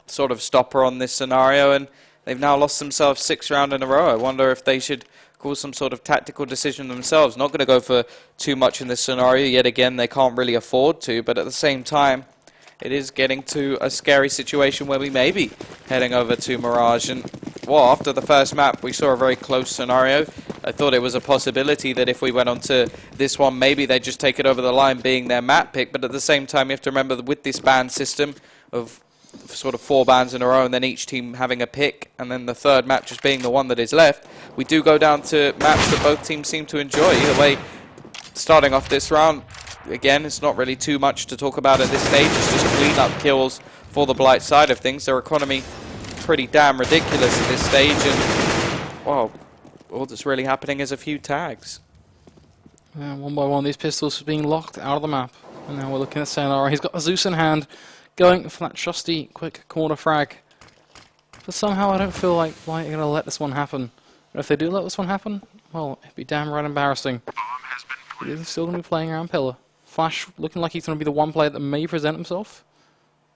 sort of stopper on this scenario, and they've now lost themselves 6 rounds in a row. I wonder if they should call some sort of tactical decision themselves. Not going to go for too much in this scenario. Yet again, they can't really afford to, but at the same time, it is getting to a scary situation where we may be heading over to Mirage. And, well, after the first map, we saw a very close scenario. I thought it was a possibility that if we went on to this one, maybe they'd just take it over the line being their map pick. But at the same time, you have to remember that with this ban system of sort of 4 bans in a row and then each team having a pick and then the third map just being the one that is left, we do go down to maps that both teams seem to enjoy. Either way, starting off this round, again, it's not really too much to talk about at this stage. It's just clean up kills for the Blight side of things. Their economy pretty damn ridiculous at this stage, and well, all that's really happening is a few tags. One by one, these pistols are being locked out of the map. And now we're looking at Sayonara. He's got a Zeus in hand, going for that trusty quick corner frag. But somehow I don't feel like Blight are going to let this one happen. But if they do let this one happen, well, it'd be damn right embarrassing. He's still going to be playing around Pillar. Flash looking like he's going to be the one player that may present himself.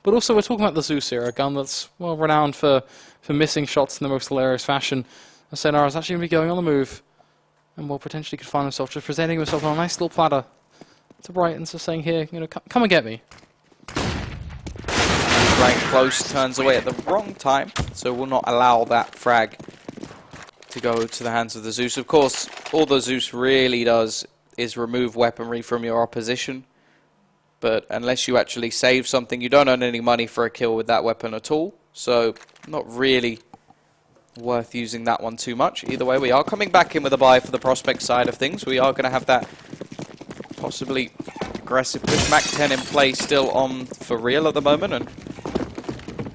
But also we're talking about the Zeus here, a gun that's well renowned for missing shots in the most hilarious fashion. And Sayonara is actually going to be going on the move. And well, potentially could find himself just presenting himself on a nice little platter to Brighton, so saying here, you know, come and get me. Right close, turns away at the wrong time, so will not allow that frag to go to the hands of the Zeus. Of course, all the Zeus really does is remove weaponry from your opposition, but unless you actually save something, you don't earn any money for a kill with that weapon at all, so not really worth using that one too much. Either way, we are coming back in with a buy for the Prospect side of things. We are going to have that possibly aggressive push. Mac 10 in play still on for real at the moment, and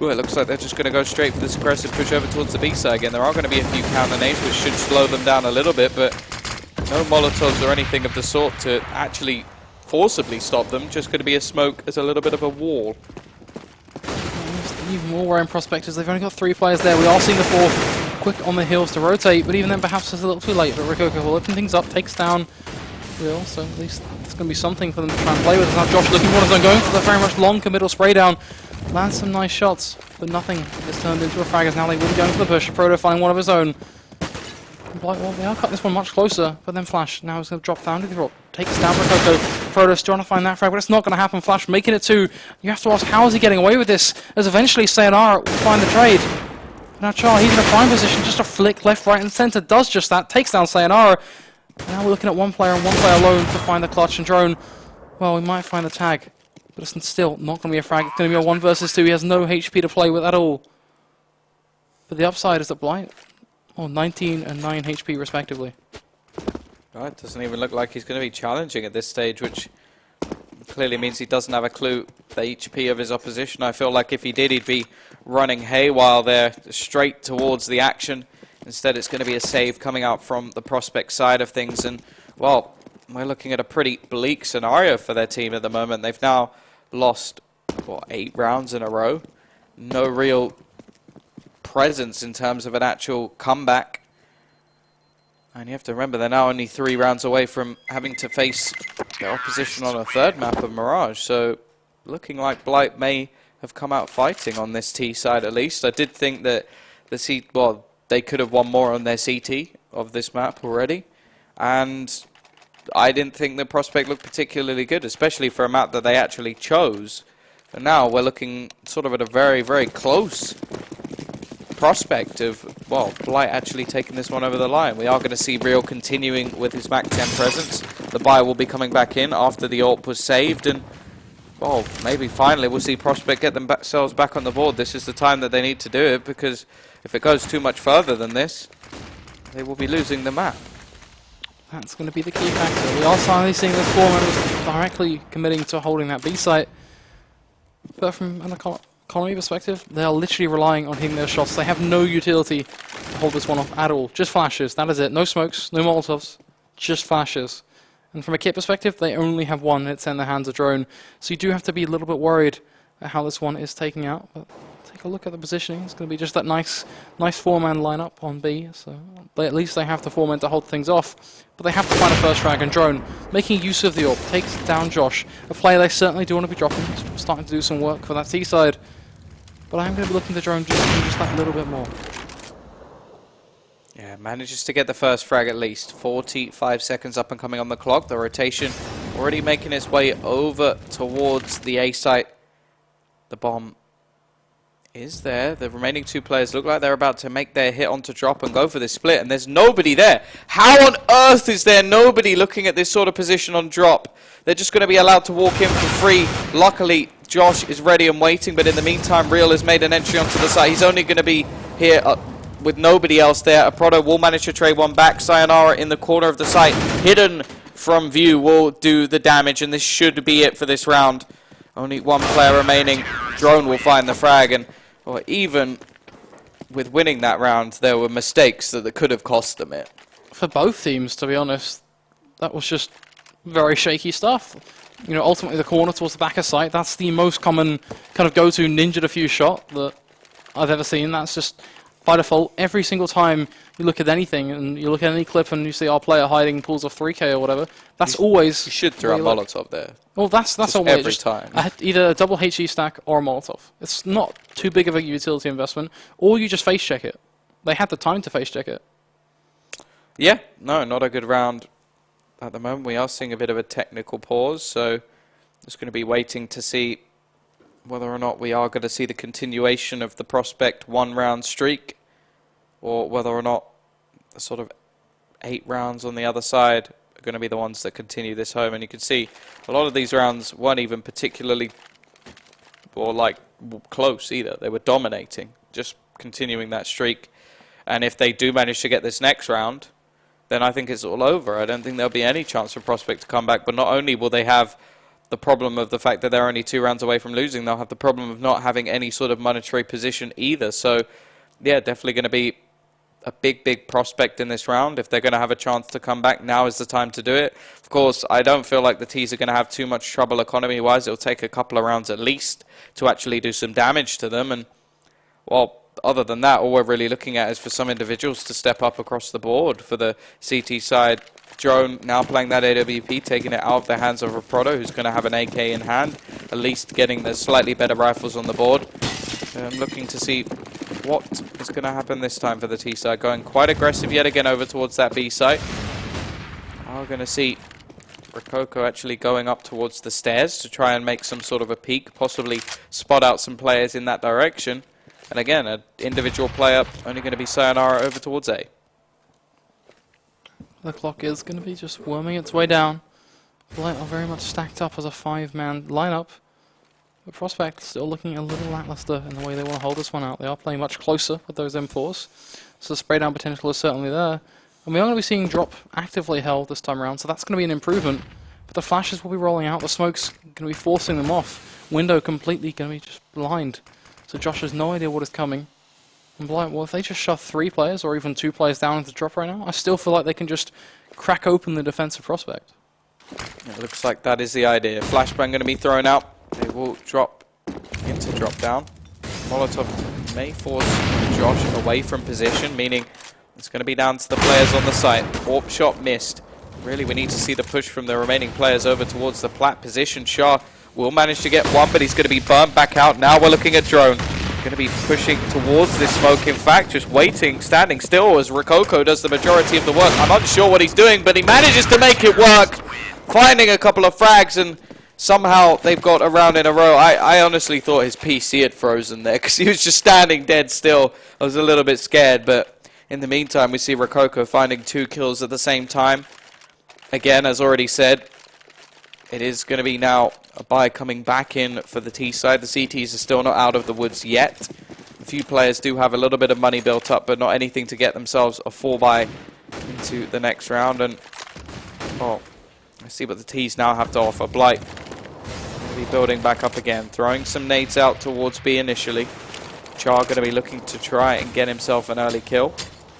ooh, it looks like they're just going to go straight for this aggressive push over towards the B side again. There are going to be a few counter nades which should slow them down a little bit, but no Molotovs or anything of the sort to actually forcibly stop them. Just going to be a smoke as a little bit of a wall. Even more worrying Prospectors. They've only got 3 players there. We are seeing the 4th quick on the heels to rotate, but even then perhaps it's a little too late. But Rococo will open things up, takes down Real, so at least it's going to be something for them to try and play with. Now Josh looking for one of them, going for the very much long committal spray down. Lands some nice shots, but nothing is turned into a frag as now they will be going for the push. Proto finding one of his own. Blight, well, they are cutting this one much closer, but then Flash now is going to drop down to the drop. Takes down Rococo. Frodo's trying to find that frag, but it's not going to happen. Flash making it 2. You have to ask, how is he getting away with this? As eventually Sayonara will find the trade. Now Char, he's in a prime position, just a flick left, right, and center does just that. Takes down Sayonara. Now we're looking at one player and one player alone to find the clutch, and Drone, well, we might find the tag, but it's still not going to be a frag. It's going to be a 1 versus 2. He has no HP to play with at all. But the upside is that Blight, 19 and 9 HP respectively. Right, doesn't even look like he's going to be challenging at this stage, which clearly means he doesn't have a clue the HP of his opposition. I feel like if he did, he'd be running haywire there, straight towards the action. Instead, it's going to be a save coming out from the Prospect side of things. And, well, we're looking at a pretty bleak scenario for their team at the moment. They've now lost, what, 8 rounds in a row. No real presence in terms of an actual comeback. And you have to remember, they're now only 3 rounds away from having to face their opposition on a 3rd map of Mirage. So, looking like Blight may have come out fighting on this T side at least. I did think that the C, well, they could have won more on their CT of this map already. And I didn't think the Prospect looked particularly good, especially for a map that they actually chose. And now we're looking sort of at a very, very close prospect of, well, Blight actually taking this one over the line. We are going to see Real continuing with his Mac 10 presence. The buy will be coming back in after the ult was saved, and, well, maybe finally we'll see Prospect get themselves back on the board. This is the time that they need to do it, because if it goes too much further than this, they will be losing the map. That's going to be the key factor. We are finally seeing the 4 members directly committing to holding that B site. But from an economy perspective, they are literally relying on hitting their shots. They have no utility to hold this one off at all. Just flashes, that is it. No smokes, no molotovs, just flashes. And from a kit perspective, they only have 1, and it's in the hands of Drone. So you do have to be a little bit worried at how this one is taking out. But take a look at the positioning. It's going to be just that nice 4-man lineup on B. So at least they have the 4 men to hold things off. But they have to find a first frag, and Drone, making use of the AWP, takes down Josh. A player they certainly do want to be dropping. He's starting to do some work for that T side. But I am going to be looking to Drone just that little bit more. Yeah, manages to get the first frag at least. 45 seconds up and coming on the clock. The rotation already making its way over towards the A site. The bomb is there. The remaining 2 players look like they're about to make their hit onto drop and go for this split, and there's nobody there. How on earth is there nobody looking at this sort of position on drop? They're just going to be allowed to walk in for free. Luckily, Josh is ready and waiting, but in the meantime, Real has made an entry onto the site. He's only going to be here with nobody else there. Aprodo will manage to trade one back. Sayonara in the corner of the site, hidden from view, will do the damage, and this should be it for this round. Only 1 player remaining. Drone will find the frag, and or even with winning that round, there were mistakes that could have cost them it. For both teams, to be honest, that was just very shaky stuff. You know, ultimately the corner towards the back of sight, that's the most common kind of go-to ninja defuse shot that I've ever seen. That's just, by default, every single time you look at anything and you look at any clip and you see our player hiding pools of 3K or whatever, that's always... You should throw a Molotov there. Well, that's all every time. Either a double HE stack or a Molotov. It's not too big of a utility investment, or you just face check it. They had the time to face check it. Yeah, no, not a good round at the moment. We are seeing a bit of a technical pause, so just going to be waiting to see whether or not we are going to see the continuation of the Prospect 1-round streak, or whether or not the sort of 8 rounds on the other side are going to be the ones that continue this home. And you can see a lot of these rounds weren't even particularly or like close either. They were dominating, just continuing that streak. And if they do manage to get this next round, then I think it's all over. I don't think there'll be any chance for Prospect to come back. But not only will they have the problem of the fact that they're only 2 rounds away from losing, they'll have the problem of not having any sort of monetary position either. So, yeah, definitely going to be a big prospect in this round. If they're going to have a chance to come back, now is the time to do it. Of course, I don't feel like the T's are going to have too much trouble economy-wise. It'll take a couple of rounds at least to actually do some damage to them. And, well, other than that, all we're really looking at is for some individuals to step up across the board. For the CT side, Drone now playing that AWP, taking it out of the hands of Aprodo, who's going to have an AK in hand, at least getting the slightly better rifles on the board. Looking to see what is going to happen this time for the T side. Going quite aggressive yet again over towards that B site. We're going to see Rococo actually going up towards the stairs to try and make some sort of a peek, possibly spot out some players in that direction. And again, an individual player only going to be sayonara over towards A. The clock is going to be just worming its way down. Blight are very much stacked up as a 5-man lineup. But Prospect still looking a little lackluster in the way they want to hold this one out. They are playing much closer with those M4s, so the spray down potential is certainly there. And we are going to be seeing drop actively held this time around, so that's going to be an improvement. But the flashes will be rolling out, the smoke's going to be forcing them off. Window completely going to be just blind. So Josh has no idea what is coming. And Blight, well, if they just shove 3 players or even 2 players down into drop right now, I still feel like they can just crack open the defensive Prospect. It looks like that is the idea. Flashbang going to be thrown out. They will drop into drop down. Molotov may force Josh away from position, meaning it's going to be down to the players on the site. Warp shot missed. Really, we need to see the push from the remaining players over towards the plat position. Shah will manage to get one, but he's going to be burnt back out. Now we're looking at Drone. Going to be pushing towards this smoke. In fact, just waiting, standing still as Rococo does the majority of the work. I'm unsure what he's doing, but he manages to make it work. Finding a couple of frags, and somehow they've got a round in a row. I honestly thought his PC had frozen there because he was just standing dead still. I was a little bit scared, but in the meantime, we see Rococo finding 2 kills at the same time. Again, as already said, it is going to be now a buy coming back in for the T side. The CTs are still not out of the woods yet. A few players do have a little bit of money built up, but not anything to get themselves a 4-buy into the next round. And, oh, let's see what the T's now have to offer. Blight going to be building back up again, throwing some nades out towards B initially. Char going to be looking to try and get himself an early kill.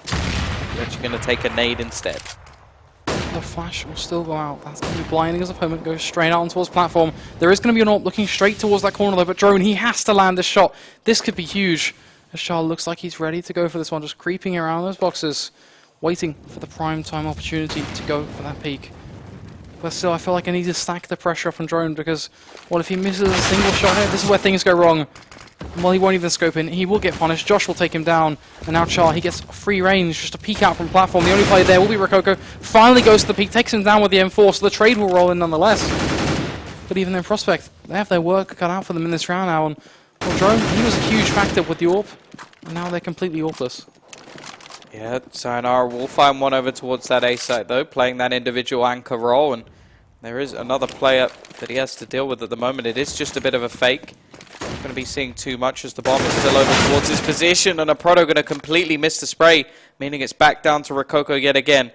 He's actually going to take a nade instead. The flash will still go out. That's going to be blinding his opponent. Goes straight out towards platform. There is going to be an AWP looking straight towards that corner though, but Drone, he has to land this shot. This could be huge. As Shah looks like he's ready to go for this one, just creeping around those boxes, waiting for the prime time opportunity to go for that peak. But still, I feel like I need to stack the pressure up on Drone because, well, if he misses a single shot here, this is where things go wrong. Well, he won't even scope in. He will get punished. Josh will take him down. And now Char, he gets free range just to peek out from platform. The only player there will be Rococo. Finally goes to the peak, takes him down with the M4, so the trade will roll in nonetheless. But even then, Prospect, they have their work cut out for them in this round now. And well, Drone, he was a huge factor with the AWP. And now they're completely AWPless. Yeah, Sayonara will find one over towards that A site though, playing that individual anchor role. And there is another player that he has to deal with at the moment. It is just a bit of a fake. Not going to be seeing too much as the bomb is still over towards his position, and a Proto going to completely miss the spray, meaning it's back down to Rococo yet again.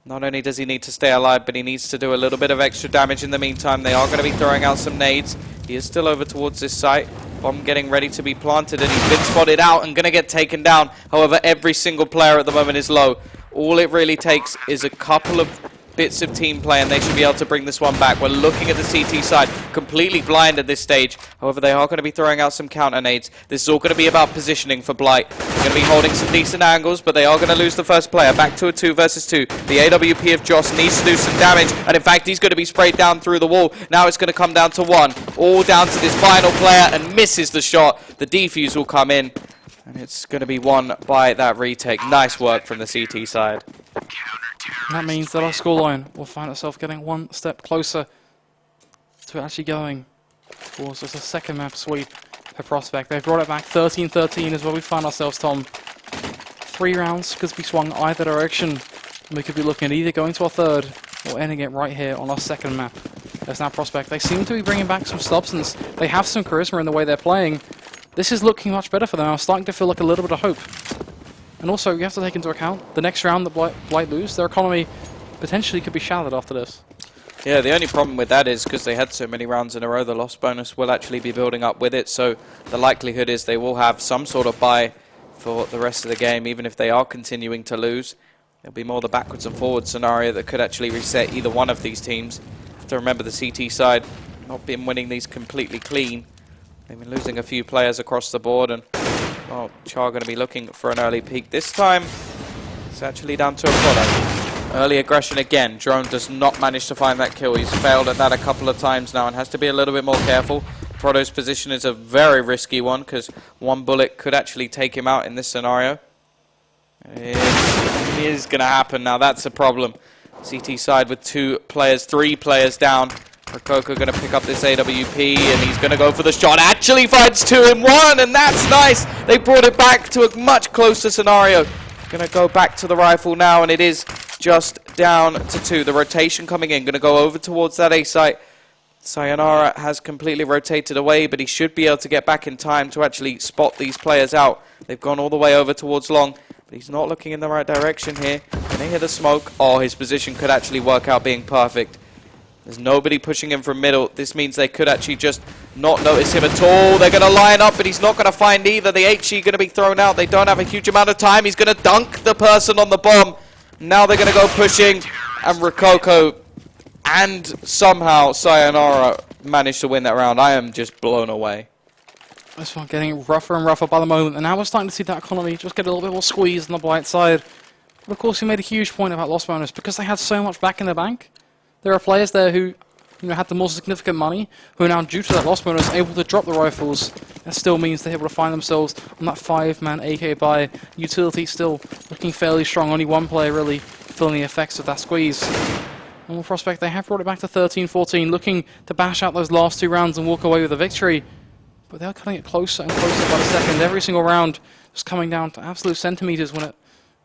Not only does he need to stay alive, but he needs to do a little bit of extra damage in the meantime. They are going to be throwing out some nades. He is still over towards this site. Bomb getting ready to be planted, and he's been spotted out and going to get taken down. However, every single player at the moment is low. All it really takes is a couple of bits of team play and they should be able to bring this one back. We're looking at the CT side, completely blind at this stage. However, they are going to be throwing out some counter nades. This is all going to be about positioning for Blight. They're going to be holding some decent angles, but they are going to lose the first player. Back to a 2 versus 2. The AWP of Joss needs to do some damage, and in fact, he's going to be sprayed down through the wall. Now it's going to come down to 1. All down to this final player, and misses the shot. The defuse will come in, and it's going to be won by that retake. Nice work from the CT side. And that means that our scoreline will find itself getting one step closer to actually going towards just a second map sweep for Prospect. They've brought it back 13-13 is where we find ourselves, Tom. 3 rounds could be swung either direction. And we could be looking at either going to our third or ending it right here on our second map. There's now Prospect. They seem to be bringing back some substance. They have some charisma in the way they're playing. This is looking much better for them. I'm starting to feel like a little bit of hope. And also, you have to take into account the next round that Blight lose, their economy potentially could be shattered after this. Yeah, the only problem with that is because they had so many rounds in a row, the loss bonus will actually be building up with it. So the likelihood is they will have some sort of buy for the rest of the game, even if they are continuing to lose. It'll be more the backwards and forwards scenario that could actually reset either one of these teams. You have to remember the CT side not been winning these completely clean. They've been losing a few players across the board, and well, Char going to be looking for an early peak. This time, it's actually down to a product. Early aggression again. Drone does not manage to find that kill. He's failed at that a couple of times now and has to be a little bit more careful. Proto's position is a very risky one because one bullet could actually take him out in this scenario. It is going to happen now. That's a problem. CT side with 3 players down. Rokoko going to pick up this AWP and he's going to go for the shot. Actually finds 2 in 1 and that's nice. They brought it back to a much closer scenario. Going to go back to the rifle now and it is just down to 2. The rotation coming in. Going to go over towards that A site. Sayonara has completely rotated away, but he should be able to get back in time to actually spot these players out. They've gone all the way over towards long, but he's not looking in the right direction here. Can they hear the smoke? Oh, his position could actually work out being perfect. There's nobody pushing him from middle. This means they could actually just not notice him at all. They're going to line up, but he's not going to find either. The HE going to be thrown out. They don't have a huge amount of time. He's going to dunk the person on the bomb. Now they're going to go pushing, and Rokoko and somehow Sayonara managed to win that round. I am just blown away. This one getting rougher and rougher by the moment, and now we're starting to see that economy just get a little bit more squeezed on the Blight side. But of course, he made a huge point about loss bonus because they had so much back in the bank. There are players there who had the more significant money, who are now, due to that loss bonus, able to drop the rifles. That still means they're able to find themselves on that 5-man AK buy. Utility still looking fairly strong. Only one player really feeling the effects of that squeeze. And Prospect, they have brought it back to 13-14, looking to bash out those last 2 rounds and walk away with a victory. But they're cutting it closer and closer by the second. Every single round just coming down to absolute centimeters when it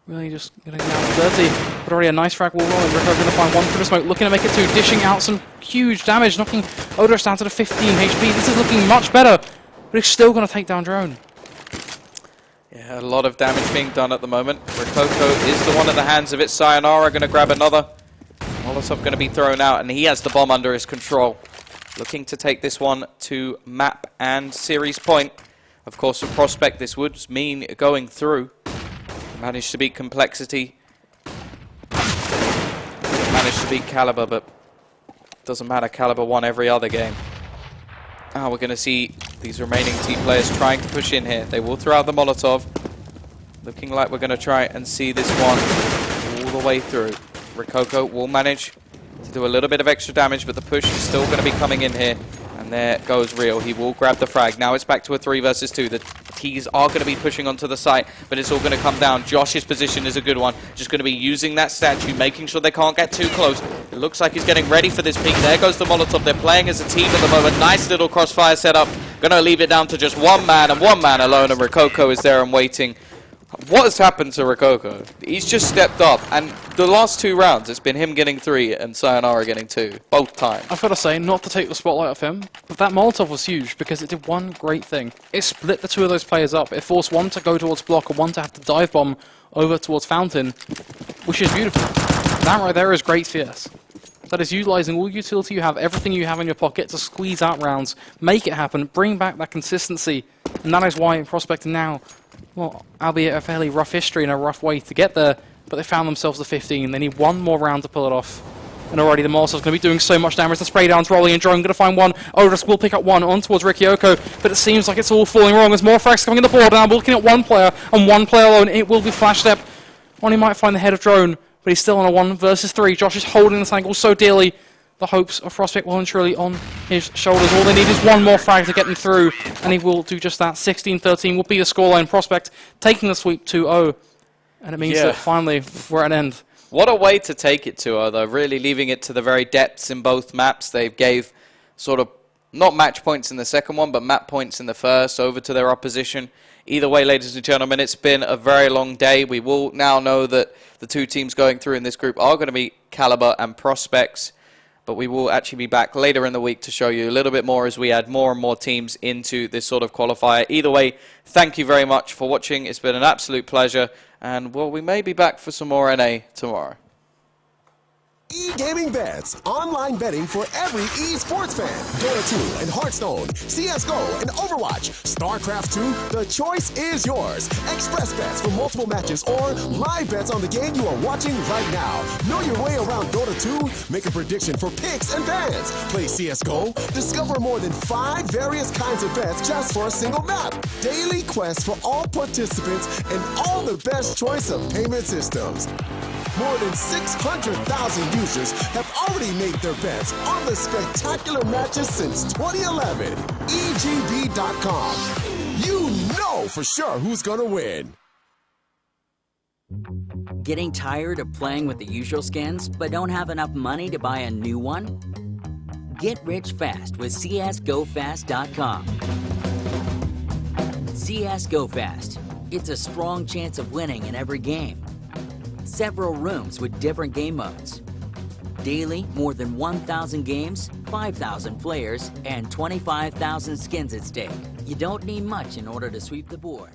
really just getting down to 30. But already a nice frag wall rolling. Rico going to find one through the smoke, looking to make it 2, dishing out some huge damage, knocking Odorous down to the 15 HP. This is looking much better, but he's still going to take down Drone. Yeah, a lot of damage being done at the moment. Rokoko is the one at the hands of it. Sayonara going to grab another. Molotov going to be thrown out, and he has the bomb under his control. Looking to take this one to map and series point. Of course, for Prospect, this would mean going through. Managed to beat Complexity. Managed to beat Caliber, but doesn't matter. Caliber won every other game. Now we're going to see these remaining team players trying to push in here. They will throw out the Molotov. Looking like we're going to try and see this one all the way through. Rokoko will manage to do a little bit of extra damage, but the push is still going to be coming in here. And there goes Real. He will grab the frag. Now it's back to a 3 versus 2. The T's are going to be pushing onto the site, but it's all going to come down. Josh's position is a good one. Just going to be using that statue, making sure they can't get too close. It looks like he's getting ready for this peek. There goes the Molotov. They're playing as a team at the moment. Nice little crossfire setup. Going to leave it down to just one man and one man alone, and Rokoko is there and waiting. What has happened to Rokoko? He's just stepped up, and the last 2 rounds, it's been him getting 3 and Sayonara getting 2, both times. I've got to say, not to take the spotlight off him, but that Molotov was huge because it did one great thing. It split the 2 of those players up. It forced one to go towards block and one to have to dive bomb over towards fountain, which is beautiful. That right there is great CS. That is utilizing all utility you have, everything you have in your pocket to squeeze out rounds, make it happen, bring back that consistency, and that is why Prospect now, well, albeit a fairly rough history and a rough way to get there, but they found themselves the 15. They need one more round to pull it off. And already the Molotov's going to be doing so much damage. The spray down's rolling and Drone going to find one. Odorous will pick up one on towards Rikyoko, but it seems like it's all falling wrong. There's more frags coming in the board now. We're looking at one player and one player alone. It will be Flash Step. Only might find the head of Drone, but he's still on a 1 versus 3. Josh is holding this angle so dearly. The hopes of Prospect well and truly on his shoulders. All they need is one more frag to get them through, and he will do just that. 16-13 will be the scoreline. Prospect taking the sweep 2-0, and it means that finally we're at an end. What a way to take it 2-0, though, really leaving it to the very depths in both maps. They gave sort of, not match points in the second one, but map points in the first over to their opposition. Either way, ladies and gentlemen, it's been a very long day. We will now know that the 2 teams going through in this group are going to be Caliber and Prospects. But we will actually be back later in the week to show you a little bit more as we add more and more teams into this sort of qualifier. Either way, thank you very much for watching. It's been an absolute pleasure. And, well, we may be back for some more NA tomorrow. E-Gaming Bets, online betting for every esports fan. Dota 2 and Hearthstone, CSGO and Overwatch, StarCraft 2, the choice is yours. Express bets for multiple matches or live bets on the game you are watching right now. Know your way around Dota 2? Make a prediction for picks and bans. Play CSGO? Discover more than 5 various kinds of bets just for a single map. Daily quests for all participants and all the best choice of payment systems. More than 600,000 users have already made their bets on the spectacular matches since 2011. StarSeries.com. You know for sure who's gonna win. Getting tired of playing with the usual skins, but don't have enough money to buy a new one? Get rich fast with csgofast.com. CS Go Fast. It's a strong chance of winning in every game. Several rooms with different game modes. Daily, more than 1,000 games, 5,000 players, and 25,000 skins at stake. You don't need much in order to sweep the board.